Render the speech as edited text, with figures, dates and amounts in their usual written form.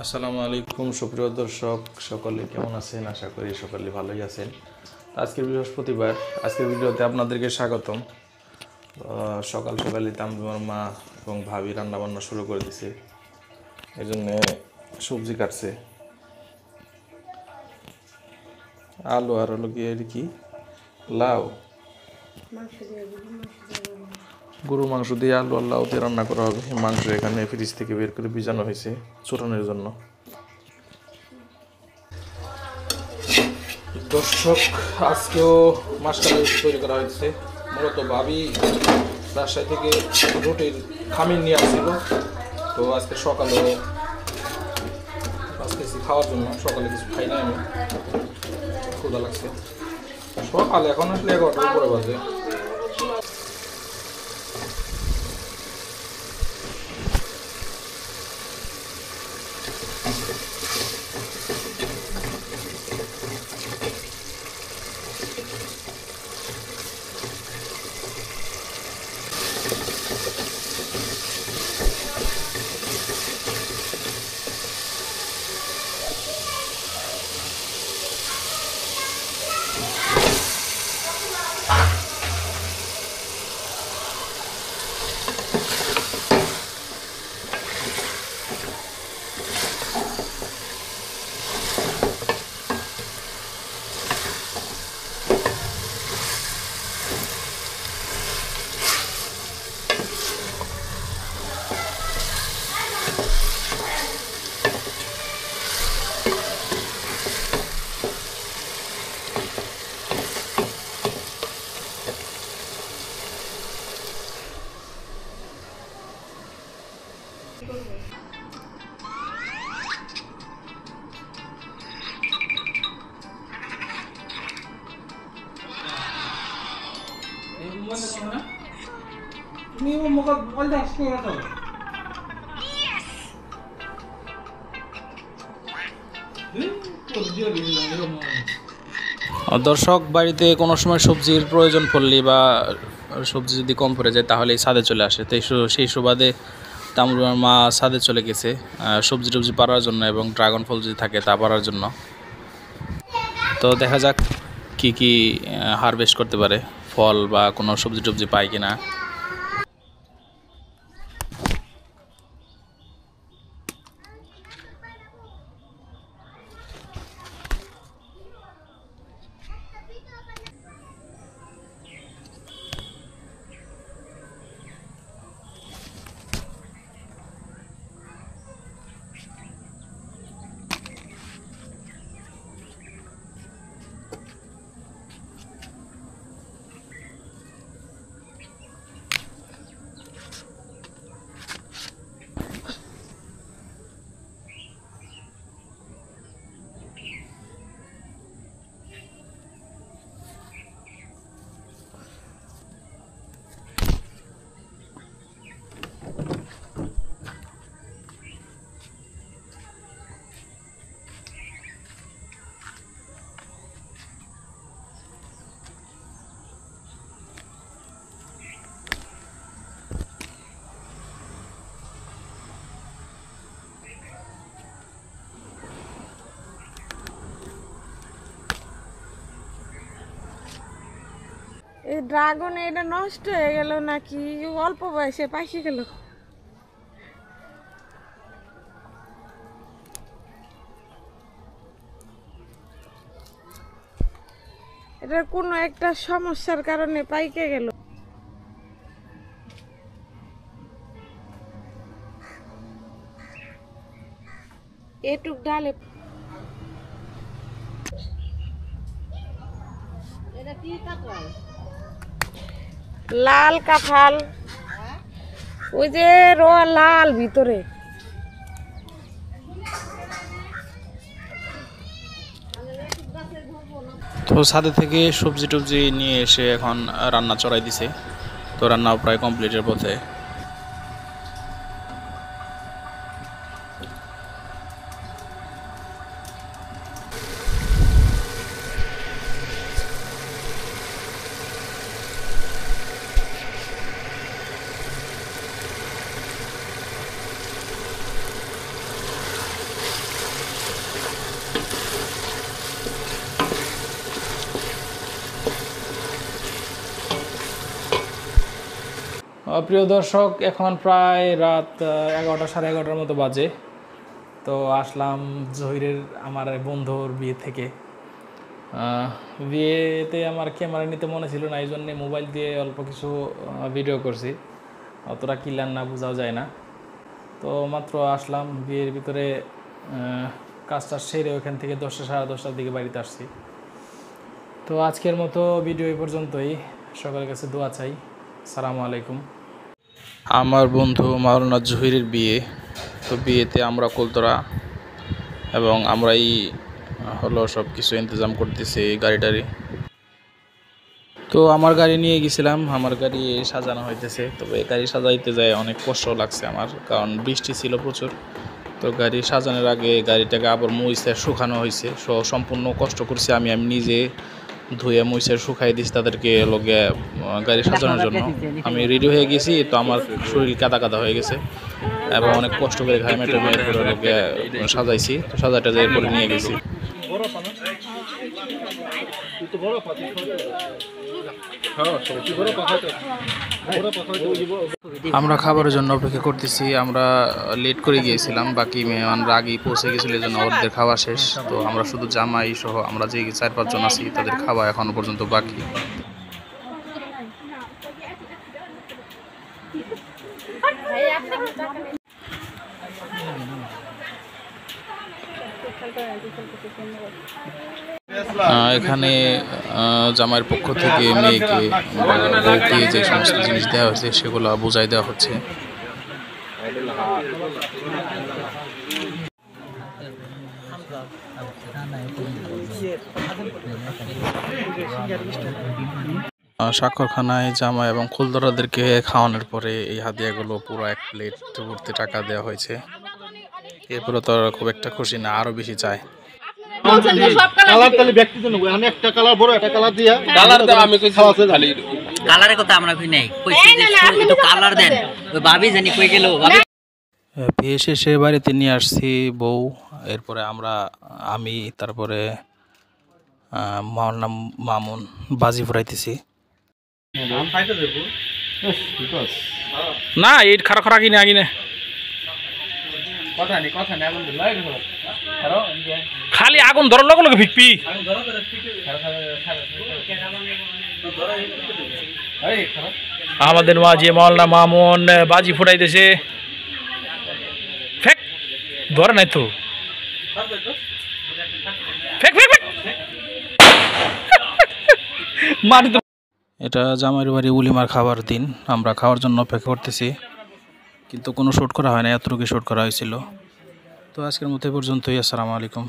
আসসালামু আলাইকুম সুপ্রিয় দর্শক, সকলে কেমন আছেন? আশা করি সকলে ভালোই আছেন। আজকের বৃহস্পতিবার, আজকের ভিডিওতে আপনাদেরকে স্বাগতম। সকাল সকালে তামজুমার মা এবং ভাবি রান্নাবান্না শুরু করে দিছে, এই জন্যে সবজি কাটছে। আলু আর হলো গিয়ে কি লাউ, গরু মাংস দিয়ে আলু আর লাউ দিয়ে রান্না করা হবে। মাংস এখানে ফ্রিজ থেকে বের করে ভিজানো হয়েছে চোরানোর জন্য। দর্শক, আজকেও মাসকালাই তৈরি করা হয়েছে। মূলত ভাবি রাজশাহী থেকে রুটির খামির নিয়ে আসছিল, তো আজকে সকালে আসতেছি খাওয়ার জন্য। সকালে কিছু খাই না, আমি ক্ষুধা লাগছে। সকালে এখন আসলে 11টার উপরে বাজে। দর্শক, বাড়িতে কোনো সময় সবজির প্রয়োজন পড়লে বা সবজি যদি কম পড়ে যায় তাহলে ছাদে চলে আসে। তো সেই সুবাদে তামরুমার মা ছাদে চলে গেছে সবজি টবজি পাড়ার জন্য এবং ড্রাগন ফল যদি থাকে তা পাড়ার জন্য। তো দেখা যাক কি কি হারভেস্ট করতে পারে, ফল বা কোনো সবজি টবজি পায় কিনা। এই ড্রাগন এটা নষ্ট হয়ে গেল নাকি অল্প বয়সে পাইকে গেল? এটার কোনো একটা সমস্যার কারণে পাইকে গেল। এটুক ডালে লাল কাঁঠাল, ওই যে লাল ভিতরে। তো ছাদে থেকে সবজি টবজি নিয়ে এসে এখন রান্না চড়াই দিছে। তো রান্নাও প্রায় কমপ্লিটের পথে। প্রিয় দর্শক, এখন প্রায় রাত 11টা সাড়ে 11টার মতো বাজে। তো আসলাম জহিরের আমার বন্ধুর বিয়ে থেকে। বিয়েতে আমার ক্যামেরা নিতে মনে ছিল না, এই জন্যে মোবাইল দিয়ে অল্প কিছু ভিডিও করছি, অতটা ক্লিয়ার না বোঝাও যায় না। তো মাত্র আসলাম বিয়ের ভিতরে, কাজটা সেরে ওখান থেকে 10টা সাড়ে 10টার দিকে বাড়িতে আসছি। তো আজকের মতো ভিডিও এই পর্যন্তই। সকলের কাছে দোয়া চাই। আসসালামু আলাইকুম। আমার বন্ধু মাওলানা জহিরের বিয়ে। তো বিয়েতে আমরা কুলতরা এবং আমরাই হলো সব কিছু ইন্তজাম করতেছি, গাড়ি টাড়ি। তো আমার গাড়ি নিয়ে গেছিলাম, আমার গাড়ি সাজানো হইতেছে। তবে এই গাড়ি সাজাইতে যায় অনেক কষ্ট লাগছে আমার, কারণ বৃষ্টি ছিল প্রচুর। তো গাড়ি সাজানোর আগে গাড়িটাকে আবার মুইছে শুকানো হয়েছে, সম্পূর্ণ কষ্ট করছি আমি নিজে ধুয়ে মুইছে শুকাই দিছি তাদেরকে লগে গাড়ি সাজানোর জন্য। আমি রেডি হয়ে গেছি, তো আমার শরীর কাদা কাদা হয়ে গেছে এবং অনেক কষ্ট করে ঘাই মেটে মেয়ের লগে সাজাইছি। তো সাজাটা যাই পরে নিয়ে গেছি। আমরা খাবারের জন্য অপেক্ষা করতেছি। আমরা লেট করে গিয়েছিলাম, বাকি মেহমানরা আগেই পৌঁছে গেছিল, এই জন্য ওদের খাওয়া শেষ। তো আমরা শুধু জামাই সহ আমরা যে 4-5 জন আছি তাদের খাওয়া এখনো পর্যন্ত বাকি। এখানে জামাইয়ের পক্ষ থেকে মেয়েকে বউকে যে সমস্ত জিনিস দেওয়া হয়েছে সেগুলো বোঝাই দেওয়া হচ্ছে। স্বাক্ষরখানায় জামাই এবং খুলদরাদেরকে খাওয়ানোর পরে এই হাদিয়াগুলো পুরো 1 প্লেট ভর্তি টাকা দেওয়া হয়েছে। এরপরে তো খুব একটা খুশি না, আরো বেশি চায়। বিয়ে শেষে বাড়িতে নিয়ে আসছি বউ, এরপরে আমি তারপরে মাওলানা মামুন বাজি ফুরাইতেছি। না এই খারাপ খারাপ কিনে আগে খালি আগুন ধরার লগে লগে ভিকপি। আমাদের মাঝে মাওলানা মামুন বাজি ফুটাইতেছে। ফেক ধরে নাই তো, ফেক ফেক ফেক। এটা জামাইয়ের বাড়ি উলিমার খাবার দিন, আমরা খাওয়ার জন্য অপেক্ষা করতেছি, কিন্তু কোনো শ্যুট করা হয় না, এতটুকু শ্যুট করা হয়েছিল। তো আজকের মতো এই পর্যন্তই। আসসালামু আলাইকুম।